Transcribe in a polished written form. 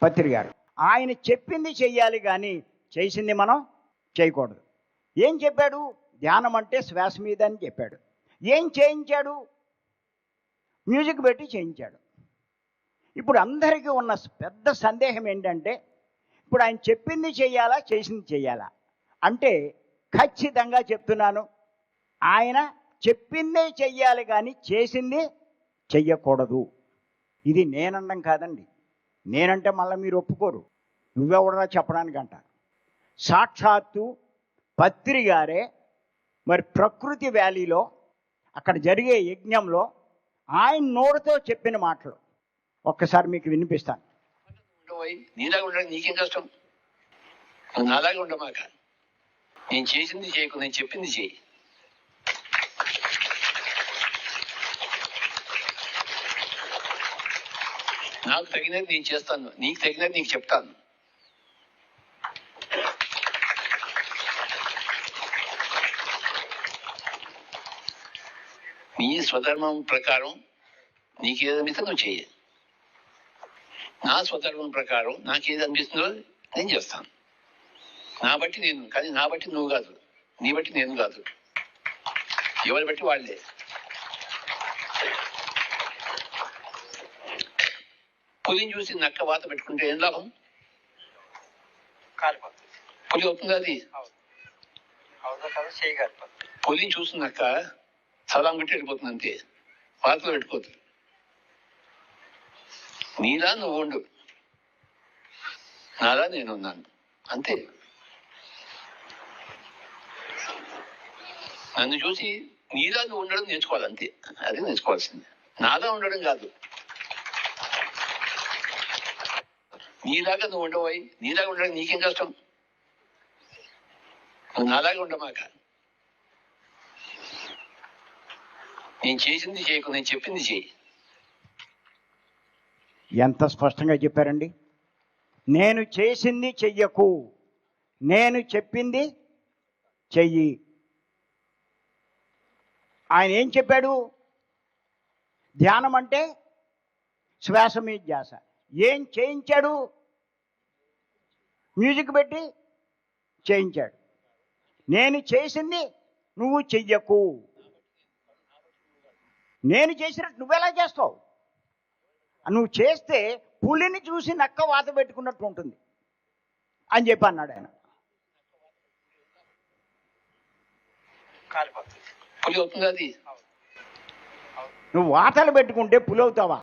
పత్రి గారు. ఆయన చెప్పింది చెయ్యాలి కానీ చేసింది మనం చేయకూడదు. ఏం చెప్పాడు? ధ్యానం అంటే శ్వాస మీద అని చెప్పాడు. ఏం చేయించాడు? మ్యూజిక్ పెట్టి చేయించాడు. ఇప్పుడు అందరికీ ఉన్న పెద్ద సందేహం ఏంటంటే, ఇప్పుడు ఆయన చెప్పింది చెయ్యాలా, చేసింది చెయ్యాలా అంటే, ఖచ్చితంగా చెప్తున్నాను, ఆయన చెప్పిందే చెయ్యాలి కానీ చేసింది చెయ్యకూడదు. ఇది నేననడం కాదండి. నేనంటే మళ్ళీ మీరు ఒప్పుకోరు. నువ్వెవడరా చెప్పడానికంట. సాక్షాత్తు పత్రి గారే మరి ప్రకృతి వ్యాలీలో అక్కడ జరిగే యజ్ఞంలో ఆయన నోటితో చెప్పిన మాటలు ఒక్కసారి మీకు వినిపిస్తాను. నీలాగా ఉండడం నీకేం కష్టం? నువ్వు నాలాగే ఉండమాక. నేను చేసింది చేయకు, నేను చెప్పింది చేయి. నాకు తగినది నేను చేస్తాను, నీకు తగినది నీకు చెప్తాను. నీ స్వధర్మం ప్రకారం నీకేదనిపిస్తే నువ్వు చెయ్యి. నా స్వధర్మం ప్రకారం నాకేది అనిపిస్తుందో నేను చేస్తాను. నా బట్టి నేను, కానీ నా బట్టి నువ్వు కాదు, నీ బట్టి నేను కాదు, ఎవరి బట్టి వాళ్ళే. పులిని చూసి నక్క వాత పెట్టుకుంటే ఏం లాభం? పులి అవుతుంది అది. పులిని చూసి నక్క సలాం కట్టి వెళ్ళిపోతుంది అంతే, వాతలో పెట్టుకోదు. నీలా నువ్వు ఉండు, నాలా నేను ఉన్నాను అంతే. నన్ను చూసి నీలా నువ్వు ఉండడం నేర్చుకోవాలి అంతే, అది నేర్చుకోవాల్సింది. నాలా ఉండడం కాదు. నీలాగా నువ్వు ఉండబోయి నీలాగా ఉండడం నీకేం కష్టం? నువ్వు నాలాగా ఉండమాక. నేను చేసింది చేయకు, నేను చెప్పింది చేయి. ఎంత స్పష్టంగా చెప్పారండి. నేను చేసింది చెయ్యకు, నేను చెప్పింది చెయ్యి. ఆయన ఏం చెప్పాడు? ధ్యానం అంటే శ్వాస మీద ధ్యాస. ఏం చేయించాడు? మ్యూజిక్ పెట్టి చేయించాడు. నేను చేసింది నువ్వు చెయ్యకు. నేను చేసినట్టు నువ్వెలా చేస్తావు? నువ్వు చేస్తే పులిని చూసి నక్క వాత పెట్టుకున్నట్టు ఉంటుంది అని చెప్పి అన్నాడు ఆయన. పులి అవుతుంది అది. నువ్వు వాతలు పెట్టుకుంటే పులి అవుతావా?